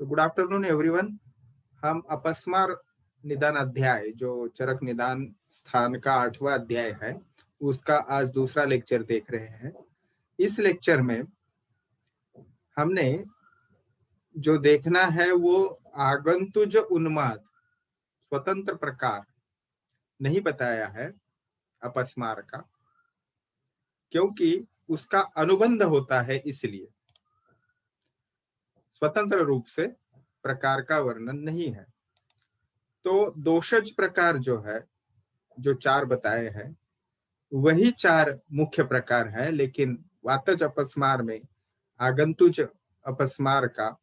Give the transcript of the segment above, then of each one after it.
Good afternoon everyone. हम अपस्मार निदान अध्याय जो चरक निदान स्थान का 8वां अध्याय है, उसका आज दूसरा लेक्चर देख रहे हैं। इस लेक्चर में हमने जो देखना है वो आगंतुज उन्माद स्वतंत्र प्रकार नहीं बताया है अपस्मार का, क्योंकि उसका अनुबंध होता है, इसलिए स्वतंत्र रूप से प्रकार का वर्णन नहीं है। तो दोषज प्रकार जो है, जो 4 बताए हैं, वही 4 मुख्य प्रकार है, लेकिन वातज अपस्मार में आगंतुज अपस्मार का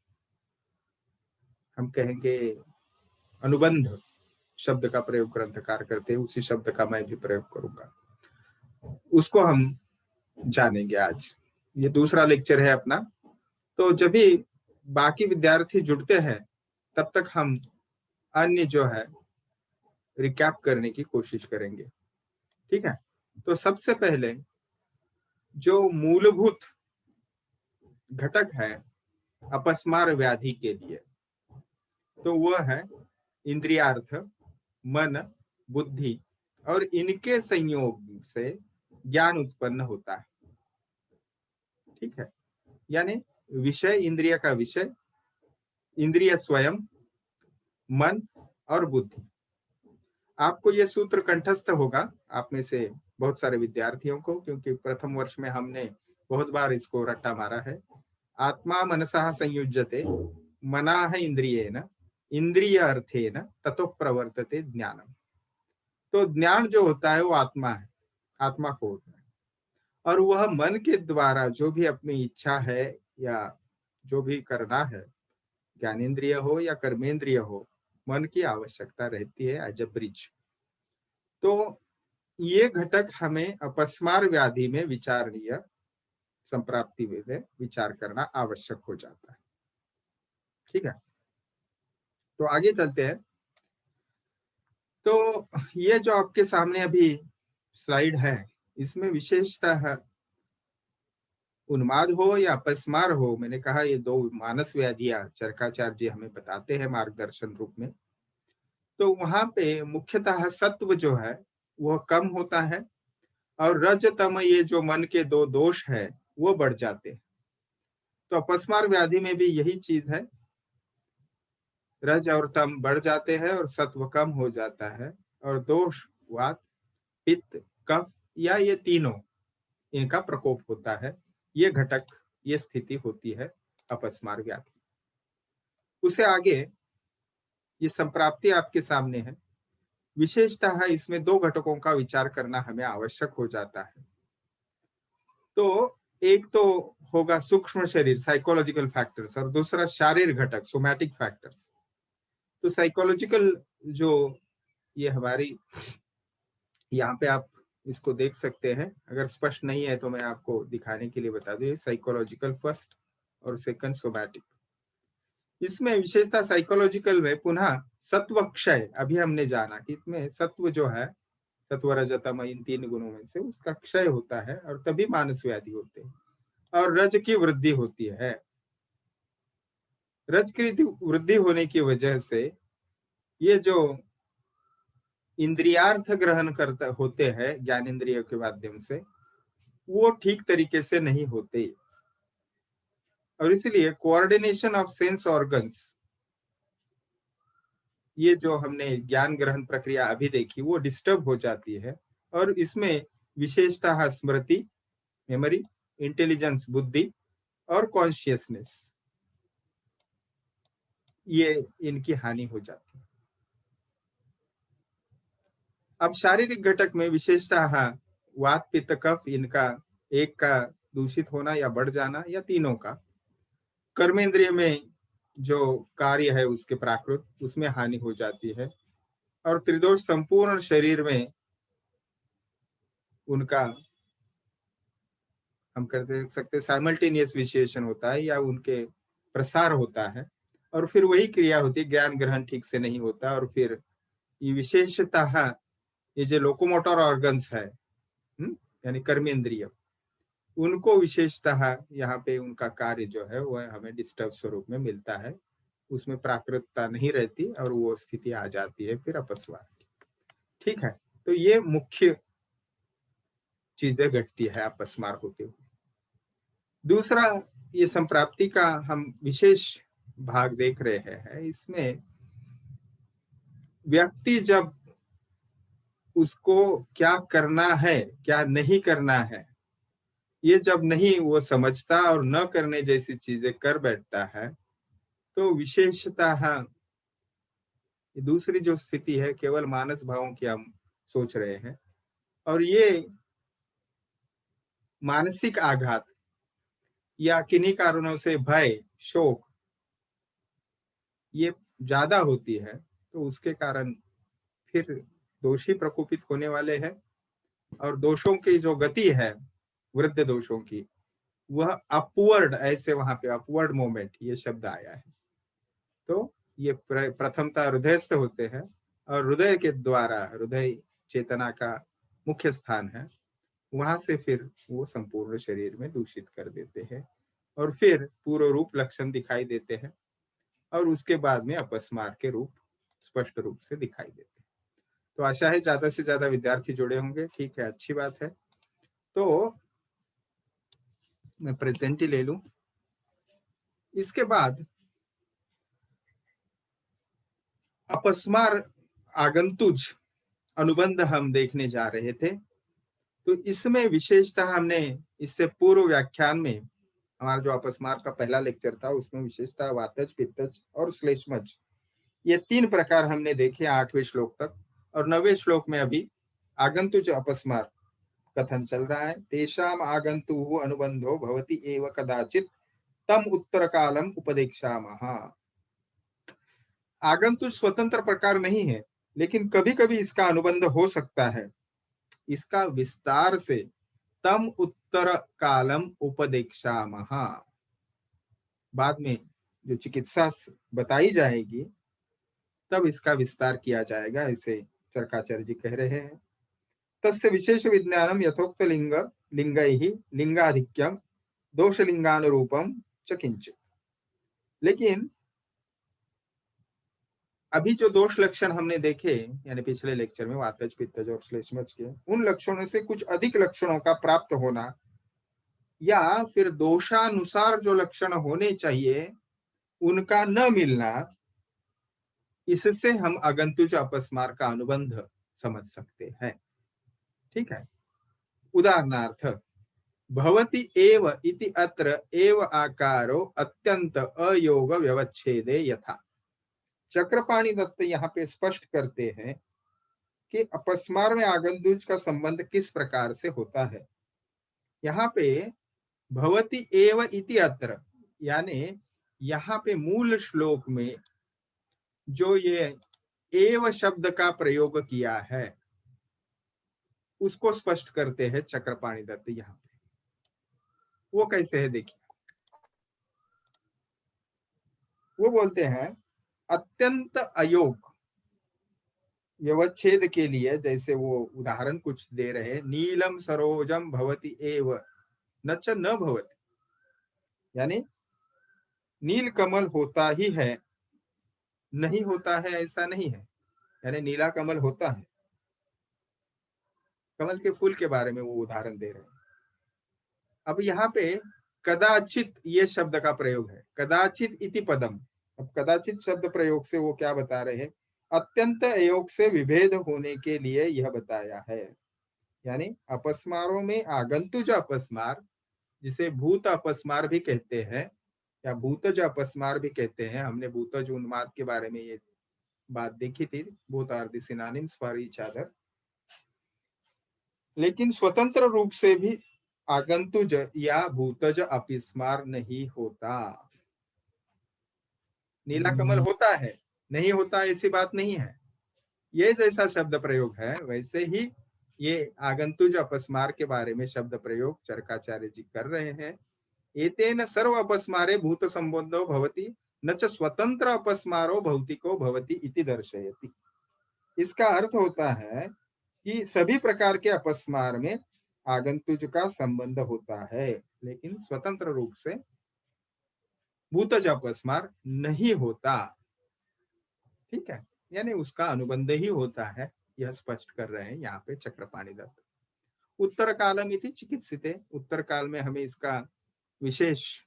हम कहेंगे अनुबंध शब्द का प्रयोग ग्रंथकार करते हैं, उसी शब्द का मैं भी प्रयोग करूंगा, उसको हम जानेंगे आज। ये दूसरा लेक्चर है अपना। तो जब भी बाकी विद्यार्थी जुड़ते हैं तब तक हम अन्य जो है रिकैप करने की कोशिश करेंगे, ठीक है। तो सबसे पहले जो मूलभूत घटक है अपस्मार व्याधि के लिए, तो वह है इंद्रियार्थ, मन, बुद्धि और इनके संयोग से ज्ञान उत्पन्न होता है, ठीक है। यानी विषय, इंद्रिय का विषय, इंद्रिय स्वयं, मन और बुद्धि। आपको यह सूत्र कंठस्थ होगा, आप में से बहुत सारे विद्यार्थियों को, क्योंकि प्रथम वर्ष में हमने बहुत बार इसको रट्टा मारा है। आत्मा मनसः संयुज्यते मनाः इंद्रियेण इंद्रिय अर्थेन ततो प्रवर्तते ज्ञानम। तो ज्ञान जो होता है वो आत्मा है, आत्मा को होता है, और वह मन के द्वारा जो भी अपनी इच्छा है या जो भी करना है, ज्ञानेन्द्रिय हो या कर्मेंद्रिय हो, मन की आवश्यकता रहती है एज अ ब्रिज। तो ये घटक हमें अपस्मार व्याधि में विचारणीय, संप्राप्ति में विचार करना आवश्यक हो जाता है, ठीक है। तो आगे चलते हैं। तो ये जो आपके सामने अभी स्लाइड है, इसमें विशेषतः उन्माद हो या अपस्मार हो, मैंने कहा ये 2 मानस व्याधियां चरकाचार्य जी हमें बताते हैं मार्गदर्शन रूप में। तो वहां पे मुख्यतः सत्व जो है वह कम होता है, और रज तम, ये जो मन के 2 दोष है, वो बढ़ जाते हैं। तो अपस्मार व्याधि में भी यही चीज है, रज और तम बढ़ जाते हैं और सत्व कम हो जाता है, और दोष, वात, पित्त, कफ या ये तीनों, इनका प्रकोप होता है। ये घटक, ये स्थिति होती है अपस्मार व्याधि। उसे आगे ये संप्राप्ति आपके सामने है। विशेषतः इसमें 2 घटकों का विचार करना हमें आवश्यक हो जाता है। तो एक तो होगा सूक्ष्म शरीर, साइकोलॉजिकल फैक्टर्स, और दूसरा शारीरिक घटक, सोमैटिक फैक्टर्स। तो साइकोलॉजिकल जो ये हमारी, यहाँ पे आप इसको देख सकते हैं, अगर स्पष्ट नहीं है तो मैं आपको दिखाने के लिए बता दूं, साइकोलॉजिकल फर्स्ट और सेकंड सोमैटिक। इसमें विशेषता साइकोलॉजिकल में पुनः सत्व क्षय, अभी हमने जाना कि इसमें सत्व जो है, सत्व रजतम, इन 3 गुणों में से उसका क्षय होता है, और तभी मानस व्याधि होते हैं। और रज की वृद्धि होती है। रज की वृद्धि होने की वजह से ये जो इंद्रियार्थ ग्रहण करते होते हैं ज्ञानेन्द्रियों के माध्यम से, वो ठीक तरीके से नहीं होते, और इसलिए कोऑर्डिनेशन ऑफ सेंस ऑर्गन्स, ये जो हमने ज्ञान ग्रहण प्रक्रिया अभी देखी, वो डिस्टर्ब हो जाती है। और इसमें विशेषतः स्मृति, मेमोरी, इंटेलिजेंस, बुद्धि और कॉन्शियसनेस, ये इनकी हानि हो जाती है। अब शारीरिक घटक में विशेषतः वात, पित्त, कफ, इनका एक का दूषित होना या बढ़ जाना, या तीनों का। कर्मेंद्रिय में जो कार्य है उसके प्राकृत, उसमें हानि हो जाती है। और त्रिदोष संपूर्ण शरीर में उनका हम करते सकते साइमल्टेनियस विशेषण होता है, या उनके प्रसार होता है, और फिर वही क्रिया होती है, ज्ञान ग्रहण ठीक से नहीं होता, और फिर ये विशेषतः ये जो लोकोमोटर ऑर्गन्स है, यानी कर्मेंद्रिय, उनको विशेषतः यहाँ पे उनका कार्य जो है वह हमें डिस्टर्ब स्वरूप में मिलता है। उसमें प्राकृतता नहीं रहती और वो स्थिति आ जाती है फिर अपस्मार की। ठीक है, तो ये मुख्य चीजें घटती है अपस्मार होते हुए। दूसरा, ये संप्राप्ति का हम विशेष भाग देख रहे हैं। इसमें व्यक्ति जब उसको क्या करना है क्या नहीं करना है, ये जब नहीं वो समझता और न करने जैसी चीजें कर बैठता है, तो विशेषतः दूसरी जो स्थिति है केवल मानस भावों की हम सोच रहे हैं, और ये मानसिक आघात या किन्हीं कारणों से भय, शोक ये ज्यादा होती है, तो उसके कारण फिर दोषी प्रकोपित होने वाले हैं। और दोषों की जो गति है, वृद्ध दोषों की, वह अपवर्ड, ऐसे वहां पे अपवर्ड मोमेंट ये शब्द आया है। तो ये प्रथमता हृदयस्थ होते हैं, और हृदय के द्वारा, हृदय चेतना का मुख्य स्थान है, वहां से फिर वो संपूर्ण शरीर में दूषित कर देते हैं, और फिर पूर्व रूप लक्षण दिखाई देते हैं, और उसके बाद में अपस्मार के रूप स्पष्ट रूप से दिखाई देते हैं। तो आशा है ज्यादा से ज्यादा विद्यार्थी जुड़े होंगे। ठीक है, अच्छी बात है। तो मैं प्रेजेंट ही ले लूं। इसके बाद अपस्मार आगंतुज अनुबंध हम देखने जा रहे थे। तो इसमें विशेषतः हमने इससे पूर्व व्याख्यान में, हमारा जो अपस्मार का पहला लेक्चर था, उसमें विशेषतः वातज, पित्तज और श्लेष्मज, ये 3 प्रकार हमने देखे 8वें श्लोक तक। और 9वें श्लोक में अभी आगंतुज अपस्मार कथन चल रहा है। तेषाम आगंतु अनुबंधो भवति एव कदाचित तम उत्तर कालम उपदेक्षामः। आगंतुज स्वतंत्र प्रकार नहीं है, लेकिन कभी कभी इसका अनुबंध हो सकता है। इसका विस्तार से तम उत्तर कालम उपदेक्षामः, बाद में जो चिकित्सा बताई जाएगी तब इसका विस्तार किया जाएगा, ऐसे चरकाचार्य जी कह रहे हैं। तस्य विशेष विज्ञानम यथोक्त लिंग लिंगैहि लिंगाधिक्यम दोषलिंगानुरूपम च किंचित। लेकिन अभी जो दोष लक्षण हमने देखे, यानी पिछले लेक्चर में वातज, पित्तज और श्लेष्मज के, उन लक्षणों से कुछ अधिक लक्षणों का प्राप्त होना, या फिर दोषानुसार जो लक्षण होने चाहिए उनका न मिलना, इससे हम अगंतुज अपस्मार का अनुबंध समझ सकते हैं। ठीक है, उदाहरणार्थ भवति एव इति अत्र एव आकारो अत्यंत अयोग व्यवच्छेदे यथा। चक्रपाणि दत्त यहाँ पे स्पष्ट करते हैं कि अपस्मार में आगंतुज का संबंध किस प्रकार से होता है। यहाँ पे भवति एव इति अत्र, यानी यहाँ पे मूल श्लोक में जो ये एव शब्द का प्रयोग किया है उसको स्पष्ट करते हैं चक्रपाणि दत्त। यहाँ पे वो कैसे है देखिए, वो बोलते हैं अत्यंत अयोग व्यवच्छेद के लिए, जैसे वो उदाहरण कुछ दे रहे, नीलम सरोजम भवति एव न च न भवति, यानी नील कमल होता ही है, नहीं होता है ऐसा नहीं है। यानी नीला कमल होता है, कमल के फूल के बारे में वो उदाहरण दे रहे हैं। अब यहाँ पे कदाचित ये शब्द का प्रयोग है, कदाचित इति पदम। अब कदाचित शब्द प्रयोग से वो क्या बता रहे हैं, अत्यंत अयोग से विभेद होने के लिए यह बताया है। यानी अपस्मारों में आगंतुज अपस्मार, जिसे भूत अपस्मार भी कहते हैं या भूतज अपस्मार भी कहते हैं, हमने भूतज उन्माद के बारे में ये बात देखी थी, both are the synonyms for each other. लेकिन स्वतंत्र रूप से भी आगंतुज या भूतज अपस्मार नहीं होता। नीला कमल होता है, नहीं होता ऐसी बात नहीं है। ये जैसा शब्द प्रयोग है वैसे ही ये आगंतुज अपस्मार के बारे में शब्द प्रयोग चरकाचार्य जी कर रहे हैं। एतेन सर्व अपस्मारे भूत संबंधो भवति न च स्वतंत्र अपस्मारो भौतिको भवति इति दर्शयति। इसका अर्थ होता है कि सभी प्रकार के अपस्मार में आगंतुज का संबंध होता है, लेकिन स्वतंत्र रूप से भूतज अपस्मार नहीं होता। ठीक है, यानी उसका अनुबंध ही होता है, यह स्पष्ट कर रहे हैं यहाँ पे चक्रपाणि दत्त। उत्तर कालम इति चिकित्सिते, उत्तर काल में हमें इसका विशेष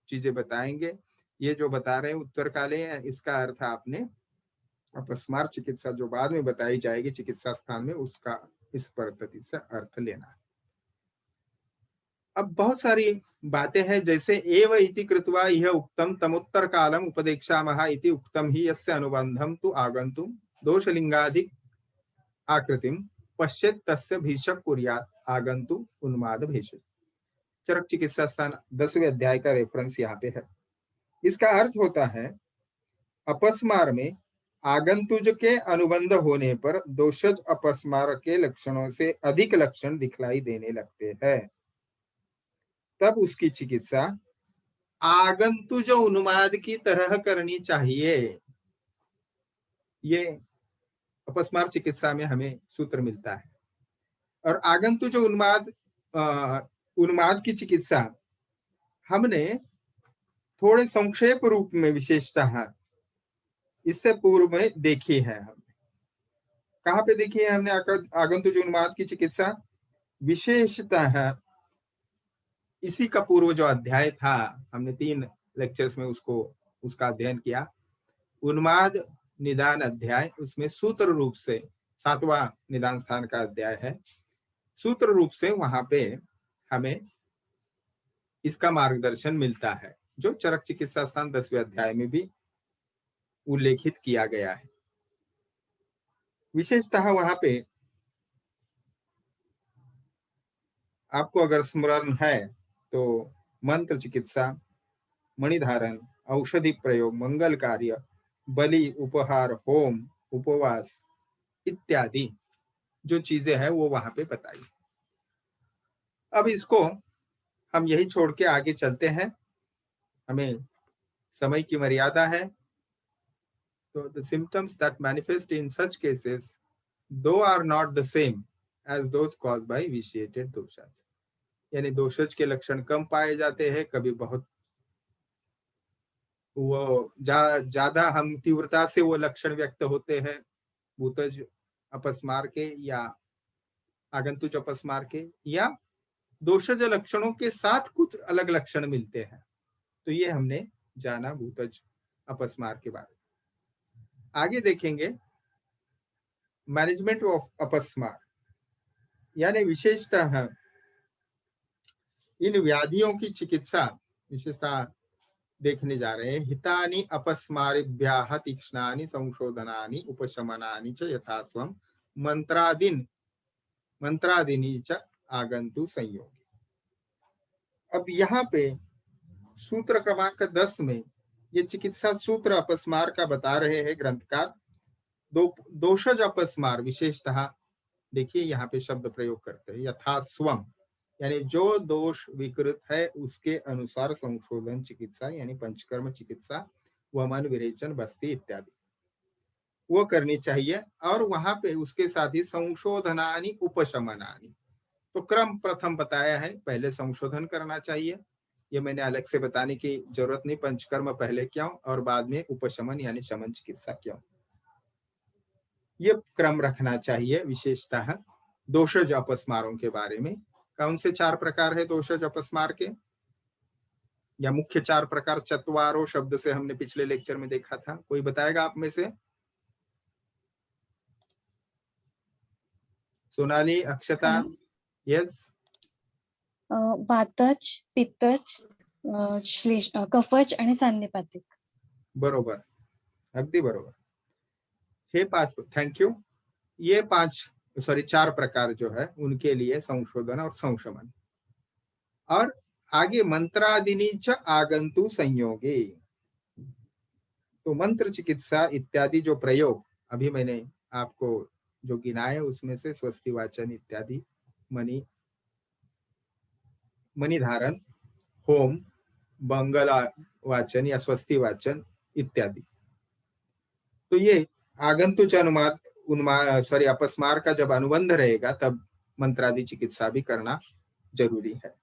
चीजें बताएंगे। ये जो बता रहे हैं उत्तर काले, इसका अर्थ आपने अपस्मार चिकित्सा जो बाद में बताई जाएगी चिकित्सा स्थान में, उसका इस पद्धति से अर्थ लेना है। अब बहुत सारी बातें हैं, जैसे एव इति कृत्वा यह उक्तम तमुत्तर कालम उपदेक्षामः इति उक्तम ही यस्य अनुबंधम तु आगंतुम दोषलिंगाधिक आकृतिम पश्येत तस्य भीषक कुर्यात् आगंतुम उन्माद भेषज। चरक चिकित्सा स्थान 10वें अध्याय का रेफरेंस यहाँ पे है। इसका अर्थ होता है अपस्मार में आगंतुज के अनुबंध होने पर दोषज अपस्मार के लक्षणों से अधिक लक्षण दिखलाई देने लगते हैं, तब उसकी चिकित्सा आगंतुज उन्माद की तरह करनी चाहिए। ये अपस्मार चिकित्सा में हमें सूत्र मिलता है। और आगंतुज उन्माद की चिकित्सा हमने थोड़े संक्षेप रूप में विशेषतः इससे पूर्व में देखी है। हमने कहाँ पे देखी है? हमने आगंतुज उन्माद की चिकित्सा विशेषतः इसी का पूर्व जो अध्याय था, हमने 3 लेक्चर्स में उसका अध्ययन किया। उन्माद निदान अध्याय, उसमें सूत्र रूप से 7वां निदान स्थान का अध्याय है। सूत्र रूप से वहां पे हमें इसका मार्गदर्शन मिलता है, जो चरक चिकित्सा स्थान 10वें अध्याय में भी उल्लेखित किया गया है। विशेषतः वहां पे आपको अगर स्मरण है तो मंत्र चिकित्सा, मणिधारण, औषधि प्रयोग, मंगल कार्य, बलि, उपहार, होम, उपवास इत्यादि जो चीजें हैं वो वहां पे बताई। अब इसको हम यही छोड़ के आगे चलते हैं, हमें समय की मर्यादा है। तो the symptoms that manifest in such cases do are not the same as those caused by vitiated doshas, यानी दोषज के लक्षण कम पाए जाते हैं, कभी बहुत वो ज्यादा हम तीव्रता से वो लक्षण व्यक्त होते हैं भूतज अपस्मार के या आगंतुज अपस्मार के, या दोषज लक्षणों के साथ कुछ अलग लक्षण मिलते हैं। तो ये हमने जाना भूतज अपस्मार के बारे में। आगे देखेंगे मैनेजमेंट ऑफ अपस्मार, यानी विशेषतः इन व्याधियों की चिकित्सा विशेषता देखने जा रहे हैं। हितानि अपस्मारिभ्याः तीक्ष्णानि संशोधनानि उपशमनानि च यथास्वं मंत्रादिनी च आगंतु संयोग। अब यहाँ पे सूत्र क्रमांक 10 में ये चिकित्सा सूत्र अपस्मार का बता रहे हैं ग्रंथकार। दोषज अपस्मार विशेषतः देखिए यहाँ पे शब्द प्रयोग करते हैं यथास्वम, यानी जो दोष विकृत है उसके अनुसार संशोधन चिकित्सा, यानी पंचकर्म चिकित्सा, वमन, विरेचन, बस्ती इत्यादि वो करनी चाहिए। और वहां पे उसके साथ ही संशोधनानि उपशमनानि, तो क्रम प्रथम बताया है, पहले संशोधन करना चाहिए। ये मैंने अलग से बताने की जरूरत नहीं, पंचकर्म पहले क्यों और बाद में उपशमन यानी शमन चिकित्सा क्यों, ये क्रम रखना चाहिए। विशेषतः दोषज अपस्मारों के बारे में कौन से 4 प्रकार है दोषज अपस्मार के, या मुख्य 4 प्रकार चत्वारो शब्द से हमने पिछले लेक्चर में देखा था, कोई बताएगा आप में से? सोनाली, अक्षता? यस। वातज, पित्तज, कफज आणि सांधिपातिक। बरोबर, अगदी बरोबर। हे 5, थैंक यू। ये 4 प्रकार जो है उनके लिए संशोधन और संशमन। और आगे मंत्रादिनी च आगंतु संयोगे, तो मंत्र चिकित्सा इत्यादि जो प्रयोग अभी मैंने आपको जो गिनाए उसमें से स्वस्ति वाचन इत्यादि, मणि धारण, होम, मंगला वाचन या स्वस्ति वाचन इत्यादि, तो ये आगंतुच अपस्मार का जब अनुबंध रहेगा तब मंत्रादि चिकित्सा भी करना जरूरी है।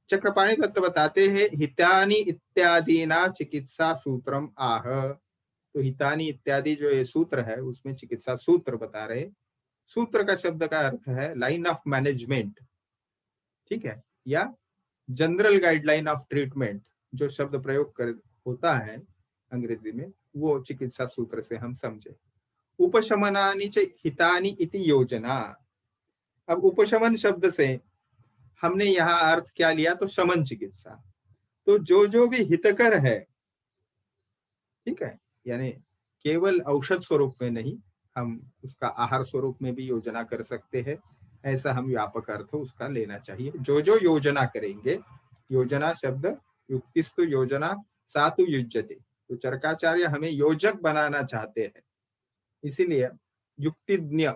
चक्रपाणि तत्व बताते हैं हितानि इत्यादि ना चिकित्सा सूत्रम आह। तो हितानि इत्यादि जो ये सूत्र है उसमें चिकित्सा सूत्र बता रहे। सूत्र का शब्द का अर्थ है लाइन ऑफ मैनेजमेंट, ठीक है, या जनरल गाइडलाइन ऑफ ट्रीटमेंट। जो शब्द प्रयोग कर होता है अंग्रेजी में, वो चिकित्सा सूत्र से हम समझे। उपशमनानि च हितानि इति योजना। अब उपशमन शब्द से हमने यहाँ अर्थ क्या लिया, तो शमन चिकित्सा। तो जो भी हितकर है, ठीक है, यानी केवल औषध स्वरूप में नहीं, हम उसका आहार स्वरूप में भी योजना कर सकते हैं। ऐसा हम व्यापक अर्थ उसका लेना चाहिए। जो योजना करेंगे, योजना शब्द युक्तिस्तु योजना सातु युज्यते। तो चरकाचार्य हमें योजक बनाना चाहते हैं, इसीलिए युक्तिज्ञ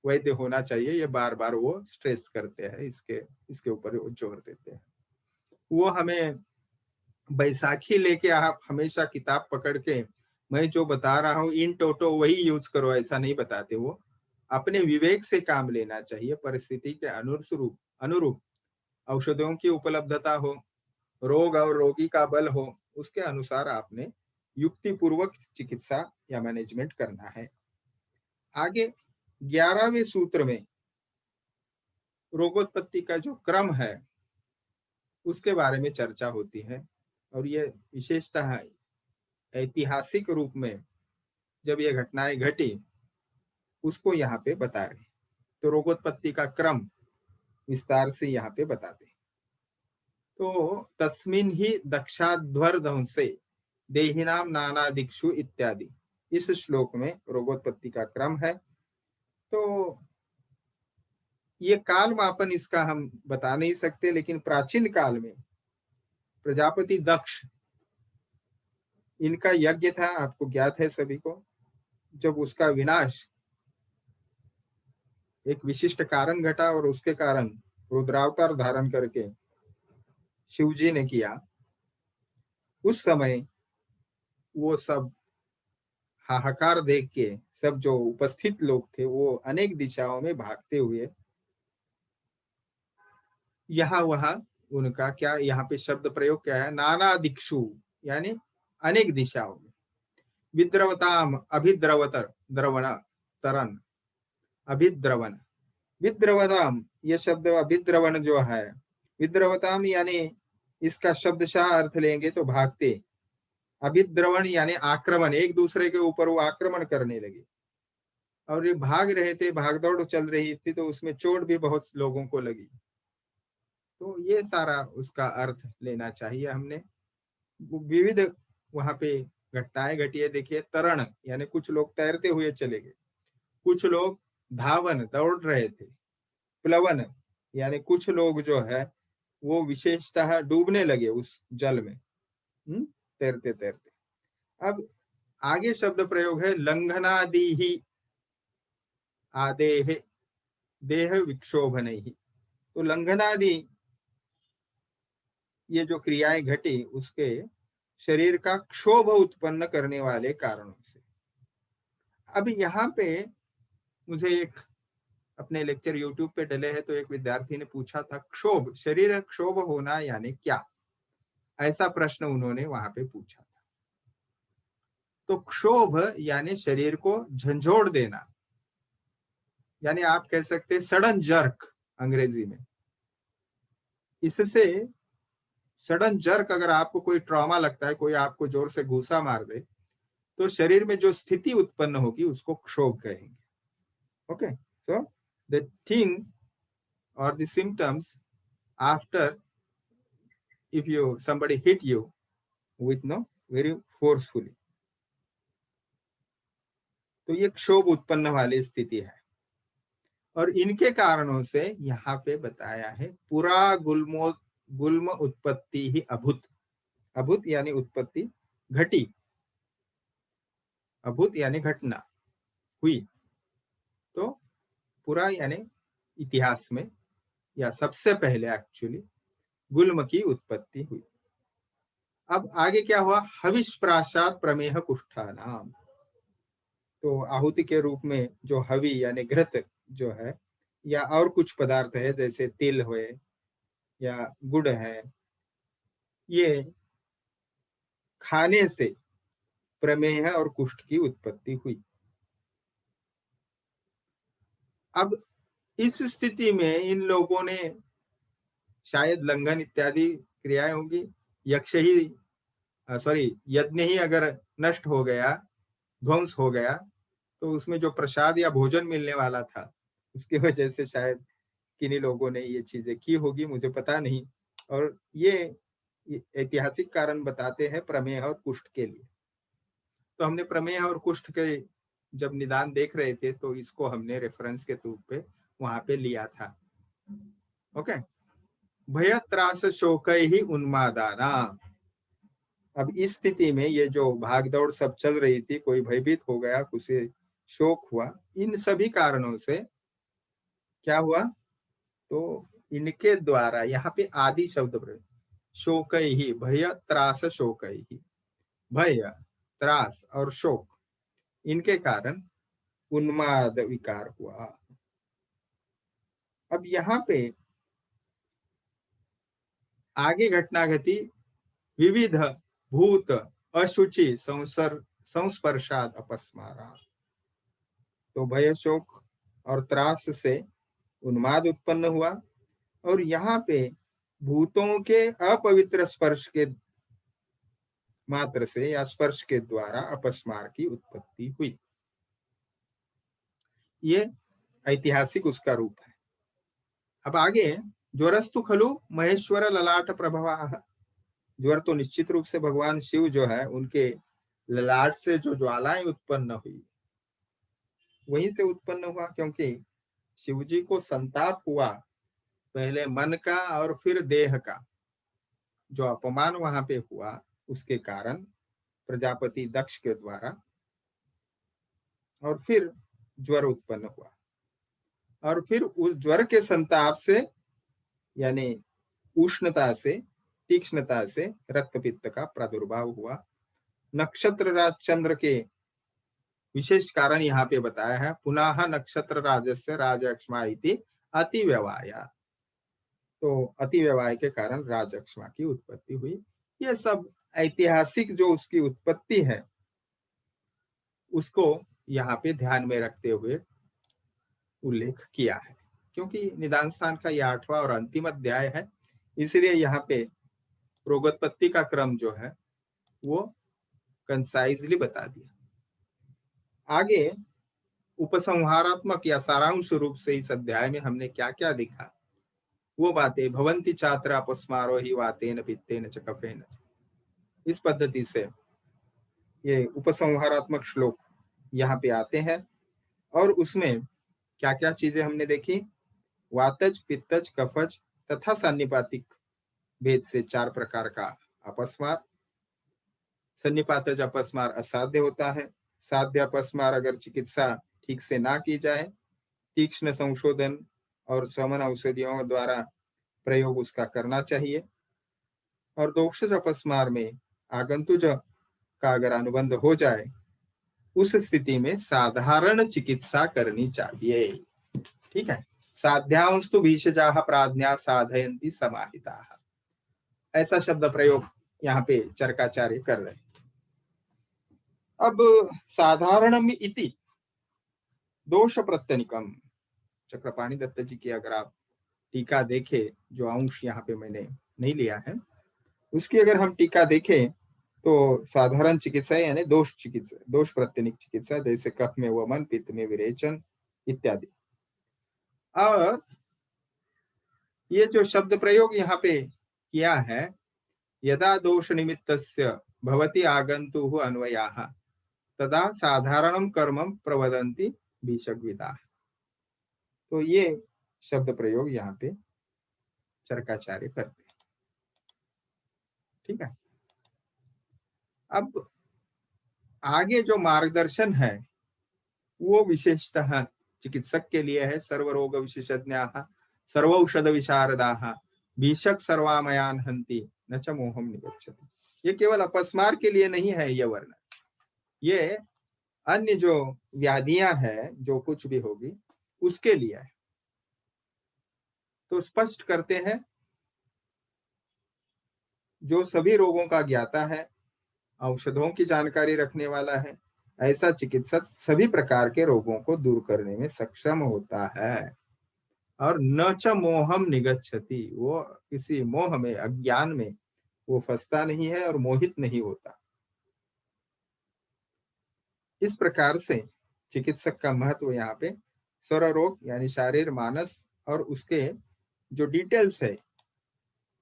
वैद्य होना चाहिए। ये बार बार वो स्ट्रेस करते हैं, इसके ऊपर वो जोर देते हैं। वो हमें बैसाखी लेके आप हमेशा किताब पकड़ के मैं जो बता रहा हूँ इन टोटो वही यूज करो, ऐसा नहीं बताते। वो अपने विवेक से काम लेना चाहिए। परिस्थिति के अनुरूप अनुरूप औषधों की उपलब्धता हो, रोग और रोगी का बल हो, उसके अनुसार आपने युक्ति पूर्वक चिकित्सा या मैनेजमेंट करना है। आगे 11वें सूत्र में रोगोत्पत्ति का जो क्रम है उसके बारे में चर्चा होती है। और ये विशेषतः ऐतिहासिक रूप में जब ये घटनाएं घटी उसको यहाँ पे बता रहे। तो रोगोत्पत्ति का क्रम विस्तार से यहाँ पे बताते। तो तस्मिन ही दक्षाध्वर्ध्वंसे देहिनाम नाना दिक्षु इत्यादि, इस श्लोक में रोगोत्पत्ति का क्रम है। तो ये काल मापन इसका हम बता नहीं सकते, लेकिन प्राचीन काल में प्रजापति दक्ष, इनका यज्ञ था, आपको ज्ञात है सभी को। जब उसका विनाश एक विशिष्ट कारण घटा और उसके कारण रुद्रावतार धारण करके शिवजी ने किया, उस समय वो सब हाहाकार देख के सब जो उपस्थित लोग थे वो अनेक दिशाओं में भागते हुए यहाँ वहां, उनका क्या यहाँ पे शब्द प्रयोग क्या है, नाना दिक्षु, यानी अनेक दिशाओं में। विद्रवताम अभिद्रवतर द्रवण तरन, अभिद्रवन, विद्रवताम, ये शब्द अभिद्रवन जो है, विद्रवताम यानी इसका शब्दशः अर्थ लेंगे तो भागते। अभिद्रवण यानी आक्रमण, एक दूसरे के ऊपर वो आक्रमण करने लगे और ये भाग रहे थे, भागदौड़ चल रही थी, तो उसमें चोट भी बहुत लोगों को लगी। तो ये सारा उसका अर्थ लेना चाहिए हमने। विविध वहां पे घटनाएं घटी है। देखिए, तरण यानी कुछ लोग तैरते हुए चले गए, कुछ लोग धावन दौड़ रहे थे, प्लवन यानी कुछ लोग जो है वो विशेषतः डूबने लगे उस जल में, तैरते तैरते। अब आगे शब्द प्रयोग है लंघनादि ही आदेह देह विक्षोभन ही। तो लंघनादि ये जो क्रियाएं घटी उसके शरीर का क्षोभ उत्पन्न करने वाले कारणों से। अब यहाँ पे मुझे एक अपने लेक्चर यूट्यूब पे डले हैं, तो एक विद्यार्थी ने पूछा था क्षोभ, शरीर क्षोभ होना यानी क्या, ऐसा प्रश्न उन्होंने वहां पे पूछा था। तो क्षोभ यानी शरीर को झंझोड़ देना, यानी आप कह सकते सडन जर्क अंग्रेजी में। इससे सडन जर्क, अगर आपको कोई ट्रॉमा लगता है, कोई आपको जोर से घूसा मार दे, तो शरीर में जो स्थिति उत्पन्न होगी उसको क्षोभ कहेंगे। Okay, so the thing or the symptoms after if you somebody hit you with no very forcefully, तो ये क्षोभ उत्पन्न वाली स्थिति है। और इनके कारणों से यहाँ पे बताया है पुरा गुल्म उत्पत्ति ही अभूत। अभूत यानी उत्पत्ति घटी, अभूत यानी घटना हुई। तो पुरा यानी इतिहास में या सबसे पहले एक्चुअली गुल्म की उत्पत्ति हुई। अब आगे क्या हुआ, हविष प्राशाद प्रमेह कुष्ठानाम। तो आहुति के रूप में जो हवि यानी घृत जो है, या और कुछ पदार्थ है जैसे तिल हुए या गुड़ है, ये खाने से प्रमेह और कुष्ठ की उत्पत्ति हुई। अब इस स्थिति में इन लोगों ने शायद लंघन इत्यादि क्रियाएं होंगी। यक्ष ही सॉरी यज्ञ ही अगर नष्ट हो गया, ध्वंस हो गया, तो उसमें जो प्रसाद या भोजन मिलने वाला था, उसकी वजह से शायद किन्हीं लोगों ने ये चीजें की होगी, मुझे पता नहीं। और ये ऐतिहासिक कारण बताते हैं प्रमेह और कुष्ठ के लिए। तो हमने प्रमेह और कुष्ठ के जब निदान देख रहे थे, तो इसको हमने रेफरेंस के रूप पे वहां पे लिया था। ओके, भय त्रास शोक ही उन्मादाना। अब इस स्थिति में ये जो भागदौड़ सब चल रही थी, कोई भयभीत हो गया, उसे शोक हुआ, इन सभी कारणों से क्या हुआ, तो इनके द्वारा यहाँ पे आदि शब्द प्रयोग, शोक ही, भय त्रास शोक ही, भय त्रास और शोक, इनके कारण उन्माद विकार हुआ। अब यहाँ पे आगे घटना घटी, विविध भूत अशुचि संस्पर्शाद अपस्मारा। तो भय शोक और त्रास से उन्माद उत्पन्न हुआ, और यहाँ पे भूतों के अपवित्र स्पर्श के मात्र से या स्पर्श के द्वारा अपस्मार की उत्पत्ति हुई। ये ऐतिहासिक उसका रूप है। अब आगे, ज्वरस्तु खलु महेश्वर ललाट प्रभवा। ज्वर तो निश्चित रूप से भगवान शिव जो है, उनके ललाट से जो ज्वालाएं उत्पन्न हुई, वहीं से उत्पन्न हुआ, क्योंकि शिव जी को संताप हुआ, पहले मन का और फिर देह का जो अपमान वहां पे हुआ, उसके कारण प्रजापति दक्ष के द्वारा, और फिर ज्वर उत्पन्न हुआ, और फिर उस ज्वर के संताप से, यानी उष्णता से, तीक्ष्णता से रक्तपित्त का प्रादुर्भाव हुआ। नक्षत्र राज चंद्र के विशेष कारण यहाँ पे बताया है, पुनः नक्षत्र राजस्य राजक्ष्मा इति अति व्यवाया। तो अति व्यवाय के कारण राजक्ष्मा की उत्पत्ति हुई। ये सब ऐतिहासिक जो उसकी उत्पत्ति है, उसको यहाँ पे ध्यान में रखते हुए उल्लेख किया है, क्योंकि निदान स्थान का यह 8वां और अंतिम अध्याय है, इसलिए यहाँ पे रोगोत्पत्ति का क्रम जो है वो कंसाइजली बता दिया। आगे उपसंहारात्मक या सारांश रूप से इस अध्याय में हमने क्या क्या देखा, वो बातें, भवंती छात्र अपस्मारो ही वातेन पित्तेन च कफेन, इस पद्धति से ये उपसंहारात्मक श्लोक यहाँ पे आते हैं। और उसमें क्या क्या चीजें हमने देखी, वातज, पित्तज, कफज तथा सन्निपातिक भेद से 4 प्रकार का अपस्मार। सन्निपातज अपस्मार असाध्य होता है, साध्य अपस्मार अगर चिकित्सा ठीक से ना की जाए, तीक्ष्ण संशोधन और शमन औषधियों द्वारा प्रयोग उसका करना चाहिए। और दोषज अपस्मार में आगंतुज का अगर अनुबंध हो जाए, उस स्थिति में साधारण चिकित्सा करनी चाहिए। ठीक है, साध्यांस्तु भीषजाः प्राज्ञा साधयन्ति समाहिताः, ऐसा शब्द प्रयोग यहाँ पे चरकाचार्य कर रहे हैं। अब साधारणम इति दोष प्रत्यनिकम, चक्रपाणी दत्त जी की अगर आप टीका देखे, जो अंश यहाँ पे मैंने नहीं लिया है, उसकी अगर हम टीका देखें, तो साधारण चिकित्सा यानी दोष चिकित्सा, दोष प्रत्यनिक चिकित्सा, जैसे कफ में वमन, पित्त में विरेचन इत्यादि। और ये जो शब्द प्रयोग यहाँ पे किया है, यदा दोष निमित्तस्य भवति आगंतुः अन्वयाः तदा साधारणं कर्मं प्रवदन्ति भीषग्विदाः। तो ये शब्द प्रयोग यहाँ पे चरकाचार्य करते हैं। ठीक है, अब आगे जो मार्गदर्शन है वो विशेषतः चिकित्सक के लिए है। सर्वरोग विशेषज्ञाः सर्वौषध विशारदाः भीषक सर्वामयान हन्ति न च मोहम निगच्छति। ये केवल अपस्मार के लिए नहीं है ये वर्णन, ये अन्य जो व्याधियां हैं, जो कुछ भी होगी उसके लिए है। तो स्पष्ट करते हैं जो सभी रोगों का ज्ञाता है, औषधों की जानकारी रखने वाला है, ऐसा चिकित्सक सभी प्रकार के रोगों को दूर करने में सक्षम होता है। और न च मोहम निगच्छति, वो किसी मोह में, अज्ञान में वो फंसता नहीं है और मोहित नहीं होता। इस प्रकार से चिकित्सक का महत्व यहाँ पे स्वर रोग यानी शारीर मानस और उसके जो डिटेल्स है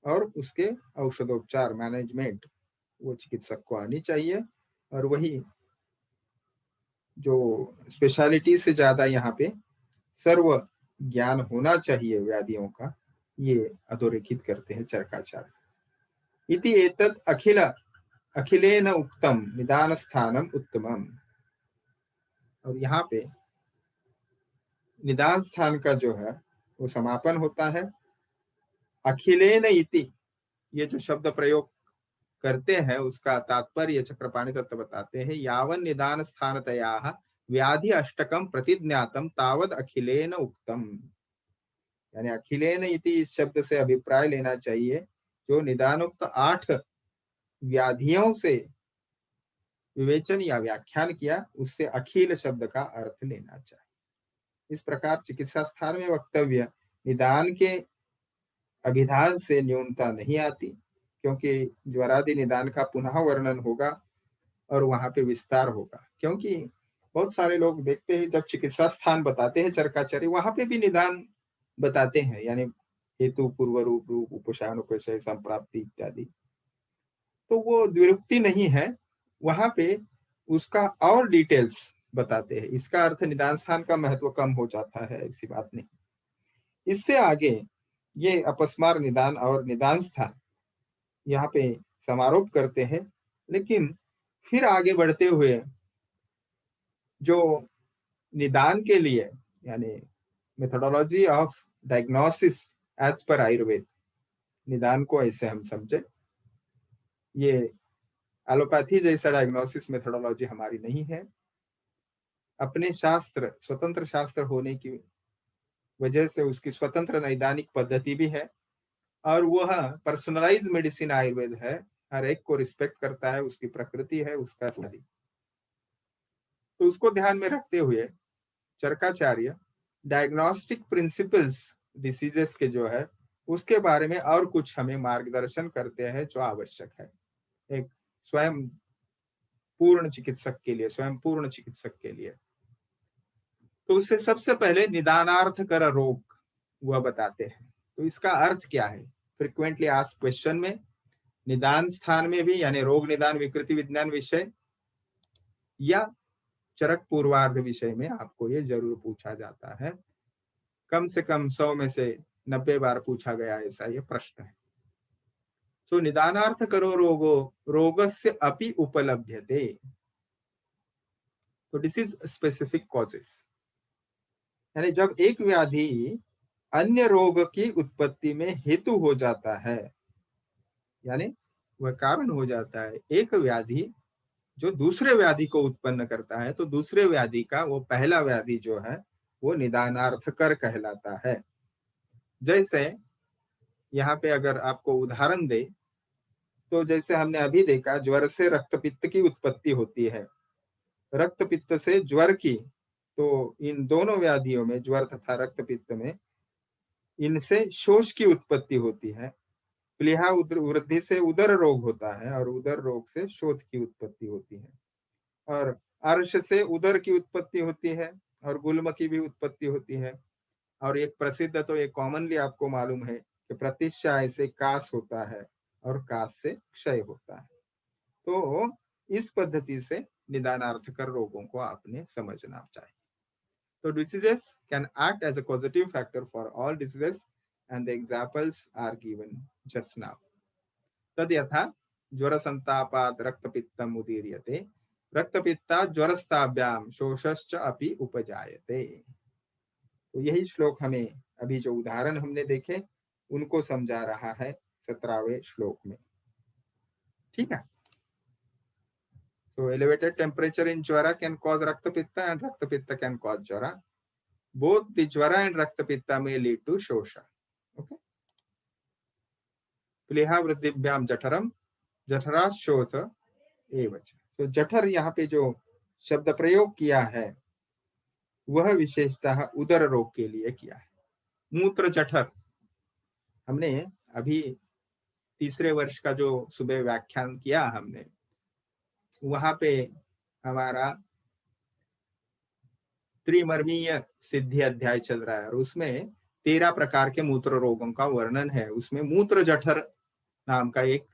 और उसके औषधोपचार मैनेजमेंट वो चिकित्सक को आनी चाहिए। और वही जो स्पेशलिटी से ज्यादा यहाँ पे सर्व ज्ञान होना चाहिए व्याधियों का, ये अधोरेखित करते हैं चरकाचार्य। इति एतत् अखिलेन उक्तम निदान स्थानम उत्तमम। और यहाँ पे निदान स्थान का जो है वो समापन होता है अखिलेन इति। ये जो शब्द प्रयोग करते हैं उसका तात्पर्य चक्रपाणि तत्व बताते हैं, यावन निदान स्थानतया व्याधि अष्टकम प्रतिज्ञातम तावद अखिलेन उक्तम। यानी अखिलेन इति इस शब्द से अभिप्राय लेना चाहिए जो निदानोक्त 8 व्याधियों से विवेचन या व्याख्यान किया, उससे अखिल शब्द का अर्थ लेना चाहिए। इस प्रकार चिकित्सा स्थान में वक्तव्य निदान के अभिधान से न्यूनता नहीं आती, क्योंकि ज्वरादि निदान का पुनः वर्णन होगा और वहां पे विस्तार होगा। क्योंकि बहुत सारे लोग देखते हैं जब चिकित्सा स्थान बताते हैं चरकाचार्य, वहां पे भी निदान बताते हैं, यानी हेतु पूर्व रूप रूप उपशमन उपशय संप्राप्ति इत्यादि। तो वो द्विरुक्ति नहीं है, वहां पे उसका और डिटेल्स बताते हैं। इसका अर्थ निदान स्थान का महत्व कम हो जाता है, ऐसी बात नहीं। इससे आगे ये अपस्मार निदान और निदान स्थान यहाँ पे समारोप करते हैं, लेकिन फिर आगे बढ़ते हुए जो निदान के लिए यानी methodology of diagnosis as per Ayurveda, निदान को ऐसे हम समझे, ये एलोपैथी जैसा डायग्नोसिस मेथोडोलॉजी हमारी नहीं है। अपने शास्त्र स्वतंत्र शास्त्र होने की वजह से उसकी स्वतंत्र नैदानिक पद्धति भी है, और वह पर्सनलाइज मेडिसिन आयुर्वेद है, हर एक को रिस्पेक्ट करता है, उसकी प्रकृति है उसका सारी। तो उसको ध्यान में रखते हुए चरकाचार्य डायग्नोस्टिक प्रिंसिपल्स डिसीजेस के जो है उसके बारे में और कुछ हमें मार्गदर्शन करते हैं जो आवश्यक है एक स्वयं पूर्ण चिकित्सक के लिए, स्वयं पूर्ण चिकित्सक के लिए। तो उससे सबसे पहले निदानार्थ कर रोग वह बताते हैं। तो इसका अर्थ क्या है? फ्रिक्वेंटली आस्क्ड क्वेश्चन में निदान स्थान में भी, यानी रोग निदान विकृति विज्ञान विषय या चरक पूर्वार्ध विषय में आपको ये जरूर पूछा जाता है। कम से कम 100 में से 90 बार पूछा गया ऐसा ये प्रश्न है। तो निदानार्थ करो रोगो रोगस्य अपि उपलभ्यते। तो दिस इज स्पेसिफिक कॉजेस, यानी जब एक व्याधि अन्य रोग की उत्पत्ति में हेतु हो जाता है, यानी वह कारण हो जाता है, एक व्याधि जो दूसरे व्याधि को उत्पन्न करता है, तो दूसरे व्याधि का वो पहला व्याधि जो है वो निदानार्थकर कहलाता है। जैसे यहाँ पे अगर आपको उदाहरण दे तो जैसे हमने अभी देखा ज्वर से रक्तपित्त की उत्पत्ति होती है, रक्तपित्त से ज्वर की, तो इन दोनों व्याधियों में ज्वर तथा रक्तपित्त में इनसे शोष की उत्पत्ति होती है। प्लीहा वृद्धि से उदर रोग होता है और उदर रोग से शोथ की उत्पत्ति होती है। और अर्श से उदर की उत्पत्ति होती है और गुल्म की भी उत्पत्ति होती है। और एक प्रसिद्ध तो एक कॉमनली आपको मालूम है कि प्रतिष्ठा से कास होता है और कास से क्षय होता है। तो इस पद्धति से निदानार्थकर रोगों को आपने समझना चाहिए। तो diseases can act as a causative factor for all diseases and the examples are given just now. तद यथा ज्वर संतापाद रक्तपित्तम उदीर्यते रक्तपित्ता ज्वरस्ताभ्याम शोषश्च अपि उपजायते। तो यही श्लोक हमें अभी जो उदाहरण हमने देखे उनको समझा रहा है 17वें श्लोक में। ठीक है। So elevated temperature in Jwara can cause Raktapitta and Raktapitta can cause Jwara. Both the Jwara and Raktapitta may lead to Shosha. Okay. प्लीहा वृद्धिभ्याम जठरम जठराशोथ एवच। तो जठर यहाँ पे जो शब्द प्रयोग किया है वह विशेषतः उदर रोग के लिए किया है। मूत्र जठर, हमने अभी तीसरे वर्ष का जो सुबह व्याख्यान किया हमने, वहां पे हमारा त्रिमर्मीय सिद्धि अध्याय चल रहा है और उसमें 13 प्रकार के मूत्र रोगों का वर्णन है। उसमें मूत्र जठर नाम का एक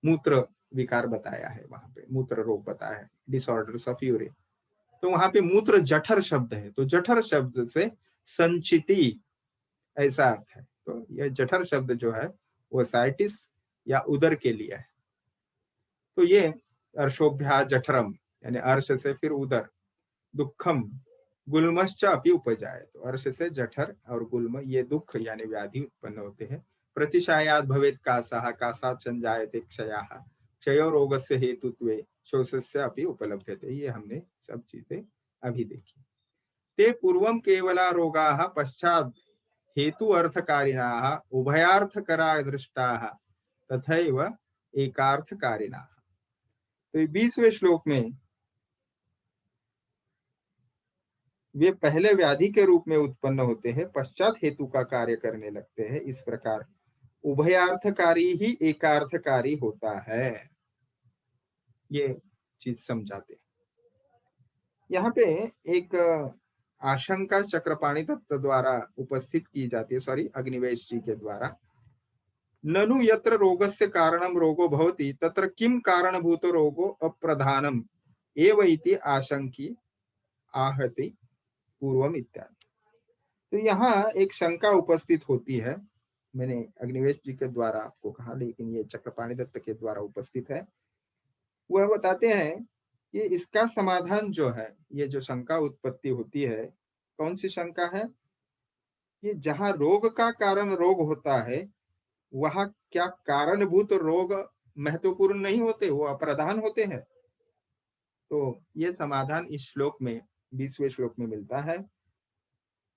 मूत्र विकार बताया है, वहां पे मूत्र रोग बताया है, डिसऑर्डर्स ऑफ यूरिन। तो वहां पे मूत्र जठर शब्द है, तो जठर शब्द से संचिति ऐसा अर्थ है। तो यह जठर शब्द जो है वो साइटिस या उदर के लिए है। तो ये अर्शोभ्या जठरम यानी अर्श से फिर उदर, दुखम गुल्मश्च अपि उपजाए। तो अर्श से जठर और गुल्म ये दुख यानी व्याधि उत्पन्न होते हैं। प्रतिशायात भवेत कासाः कासात् संजायते क्षयाः क्षयो रोगस्य हेतुत्वे शोषस्य अपि उपलभ्यते। ये हमने सब चीजें अभी देखी। ते पूर्वम केवला रोगाः पश्चात् हेतु अर्थकारिणाः उभयार्थकरा दृष्टाः तथैव एकार्थकारिणाः। तो 20वें श्लोक में वे पहले व्याधि के रूप में उत्पन्न होते हैं, पश्चात हेतु का कार्य करने लगते हैं। इस प्रकार उभयार्थकारी ही एकार्थकारी होता है, ये चीज समझाते हैं। यहाँ पे एक आशंका चक्रपाणी दत्त द्वारा उपस्थित की जाती है, सॉरी अग्निवेश जी के द्वारा। ननु यत्र रोगस्य कारणम रोगो भवति तत्र किम कारणभूत रोगो अप्रधानम एव इति आशंकी आहति पूर्वम इत्यादि। तो यहाँ एक शंका उपस्थित होती है, मैंने अग्निवेश जी के द्वारा आपको कहा, लेकिन ये चक्रपाणी दत्त के द्वारा उपस्थित है। वह बताते हैं कि इसका समाधान जो है, ये जो शंका उत्पत्ति होती है, कौन सी शंका है कि जहां रोग का कारण रोग होता है वहां क्या कारणभूत रोग महत्वपूर्ण नहीं होते, वो अप्रधान होते हैं। तो ये समाधान इस श्लोक में 20वें श्लोक में मिलता है।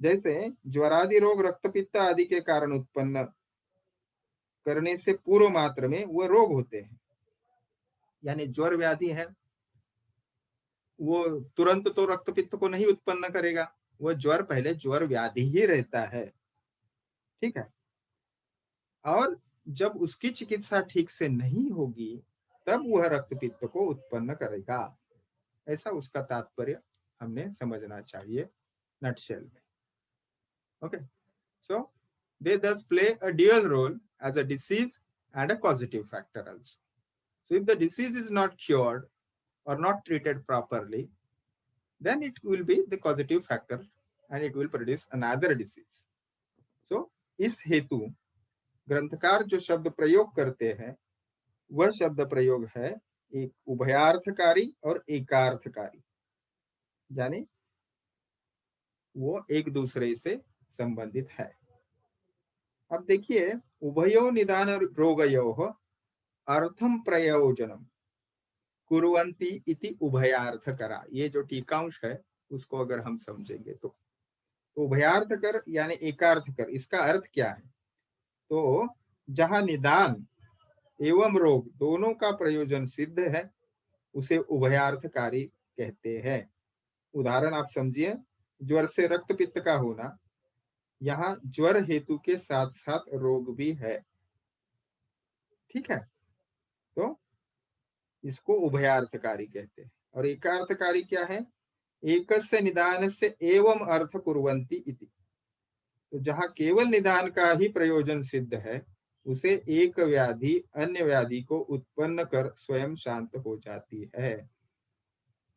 जैसे ज्वरादि रोग रक्तपित्त आदि के कारण उत्पन्न करने से पूर्व मात्र में वह रोग होते हैं। यानी ज्वर व्याधि है, वो तुरंत तो रक्तपित्त को नहीं उत्पन्न करेगा, वह ज्वर पहले ज्वर व्याधि ही रहता है, ठीक है। और जब उसकी चिकित्सा ठीक से नहीं होगी तब वह रक्तपित्त को उत्पन्न करेगा, ऐसा उसका तात्पर्य हमने समझना चाहिए नटशेल में। Okay, so they thus play a dual role as a disease and a causative factor also. So if the disease is not cured or not treated properly, then it will be the causative factor and it will produce another disease. So इस हेतु ग्रंथकार जो शब्द प्रयोग करते हैं वह शब्द प्रयोग है एक उभयार्थकारी और एकार्थकारी, यानी वो एक दूसरे से संबंधित है। अब देखिए, उभयो निदान रोगयोः अर्थम प्रयोजनम कुर्वन्ति इति उभयार्थकरा। ये जो टीकांश है उसको अगर हम समझेंगे तो उभयार्थकर यानी एकार्थकर, इसका अर्थ क्या है? तो जहां निदान एवं रोग दोनों का प्रयोजन सिद्ध है उसे उभयार्थकारी कहते हैं। उदाहरण आप समझिए, ज्वर से रक्तपित्त का होना, यहाँ ज्वर हेतु के साथ साथ रोग भी है, ठीक है। तो इसको उभयार्थकारी कहते हैं। और एकार्थकारी क्या है? एकस्य निदानस्य एवं अर्थ कुर्वन्ति इति। तो जहां केवल निदान का ही प्रयोजन सिद्ध है उसे एक व्याधि अन्य व्याधि को उत्पन्न कर स्वयं शांत हो जाती है।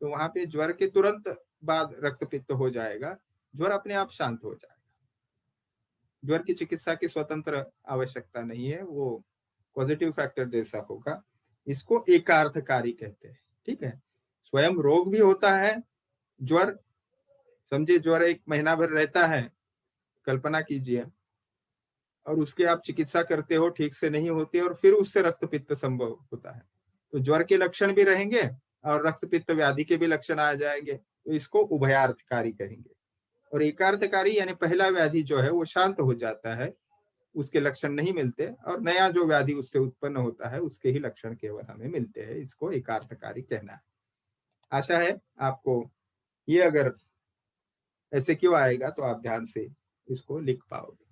तो वहां पे ज्वर के तुरंत बाद रक्तपित्त हो जाएगा, ज्वर अपने आप शांत हो जाएगा। ज्वर की चिकित्सा की स्वतंत्र आवश्यकता नहीं है, वो पॉजिटिव फैक्टर जैसा होगा। इसको एकार्थकारी कहते हैं, ठीक है। स्वयं रोग भी होता है, ज्वर, समझिए ज्वर 1 महीना भर रहता है, कल्पना कीजिए, और उसके आप चिकित्सा करते हो, ठीक से नहीं होती और फिर उससे रक्तपित्त संभव होता है, तो ज्वर के लक्षण भी रहेंगे और रक्तपित्त व्याधि के भी लक्षण आ जाएंगे। तो इसको उभयार्थकारी कहेंगे। और एकार्थकारी यानी पहला व्याधि जो है वो शांत हो जाता है उसके लक्षण नहीं मिलते, और नया जो व्याधि उससे उत्पन्न होता है उसके ही लक्षण केवल हमें मिलते हैं। इसको एकार्थकारी कहना है। आशा है आपको ये अगर ऐसे क्यों आएगा तो आप ध्यान से इसको लिख पाओगे।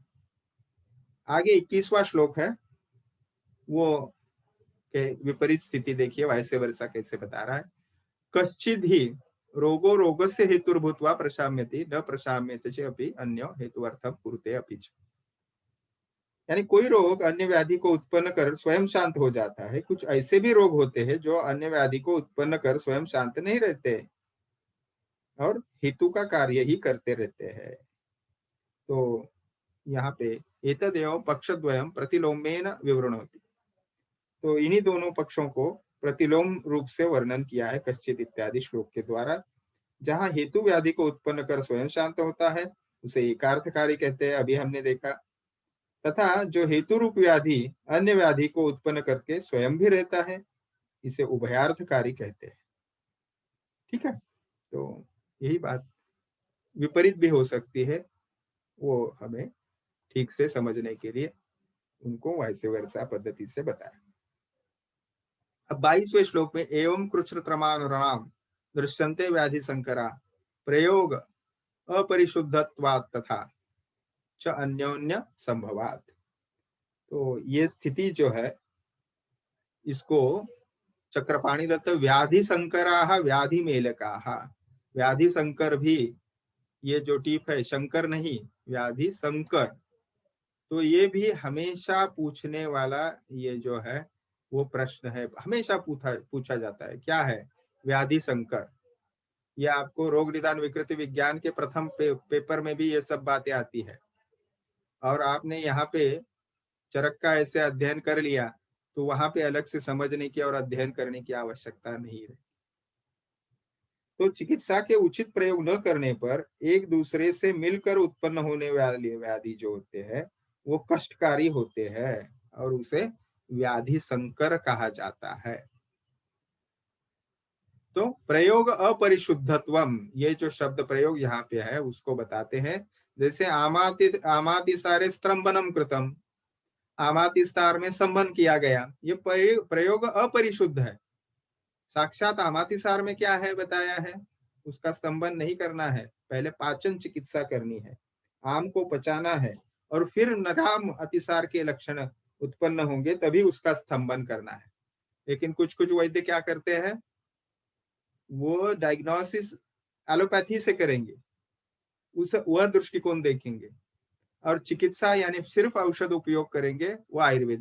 आगे 21वां श्लोक है, वो के विपरीत स्थिति देखिए, वैसे वर्षा कैसे बता रहा है। कश्चिद ही रोगो रोगस्य हेतुर्भूत्वा प्रशाम्यति न प्रशाम्यते च अपि अन्यो हेतुअर्थम कुरुते अपि च। यानी कोई रोग अन्य व्याधि को उत्पन्न कर स्वयं शांत हो जाता है। कुछ ऐसे भी रोग होते हैं जो अन्य व्याधि को उत्पन्न कर स्वयं शांत नहीं रहते और हेतु का कार्य ही करते रहते हैं। तो यहाँ पे एतदेव पक्षद्वयम प्रतिलोमेन विवरण होती, तो इन्हीं दोनों पक्षों को प्रतिलोम रूप से वर्णन किया है कश्चित इत्यादि श्लोक के द्वारा। जहां हेतु व्याधि को उत्पन्न कर स्वयं शांत होता है उसे एकार्थकारी कहते हैं, अभी हमने देखा। तथा जो हेतु रूप व्याधि अन्य व्याधि को उत्पन्न करके स्वयं भी रहता है, इसे उभयार्थकारी कहते हैं। ठीक है, तो यही बात विपरीत भी हो सकती है, वो हमें ठीक से समझने के लिए उनको वैसे वर्षा पद्धति से बताया। अब 22वें श्लोक में एवं कृच्छ्रत्रमानुराम दृश्यन्ते व्याधि संकरा प्रयोग अपरिशुद्धत्वात् तथा च अन्योन्य संभवात। तो ये स्थिति जो है इसको चक्रपाणि दत्त व्याधि संकराः व्याधि मेलकाः, व्याधि संकर भी, ये जो टीप है शंकर नहीं व्याधि संकर, तो ये भी हमेशा पूछने वाला ये जो है वो प्रश्न है, हमेशा पूछा जाता है। क्या है व्याधि संकर? ये आपको रोग निदान विकृति विज्ञान के प्रथम पेपर में भी ये सब बातें आती है, और आपने यहाँ पे चरक का ऐसे अध्ययन कर लिया तो वहां पे अलग से समझने की और अध्ययन करने की आवश्यकता नहीं रही। तो चिकित्सा के उचित प्रयोग न करने पर एक दूसरे से मिलकर उत्पन्न होने वाले व्याधि जो होते हैं वो कष्टकारी होते हैं और उसे व्याधि संकर कहा जाता है। तो प्रयोग अपरिशुद्धत्वम, ये जो शब्द प्रयोग यहाँ पे है उसको बताते हैं। जैसे आमातिसारे स्तंभनम कृतम, आमातिसार में संबंध किया गया, ये प्रयोग अपरिशुद्ध है। साक्षात आमातिसार में क्या है बताया है, उसका स्तंभन नहीं करना है, पहले पाचन चिकित्सा करनी है, आम को पचाना है और फिर नराम अतिसार के लक्षण उत्पन्न होंगे तभी उसका स्तंभन करना है। लेकिन कुछ कुछ वैद्य क्या करते हैं, वो डायग्नोसिस एलोपैथी से करेंगे, उस वह दृष्टिकोण देखेंगे, और चिकित्सा यानी सिर्फ औषध उपयोग करेंगे वो आयुर्वेदिक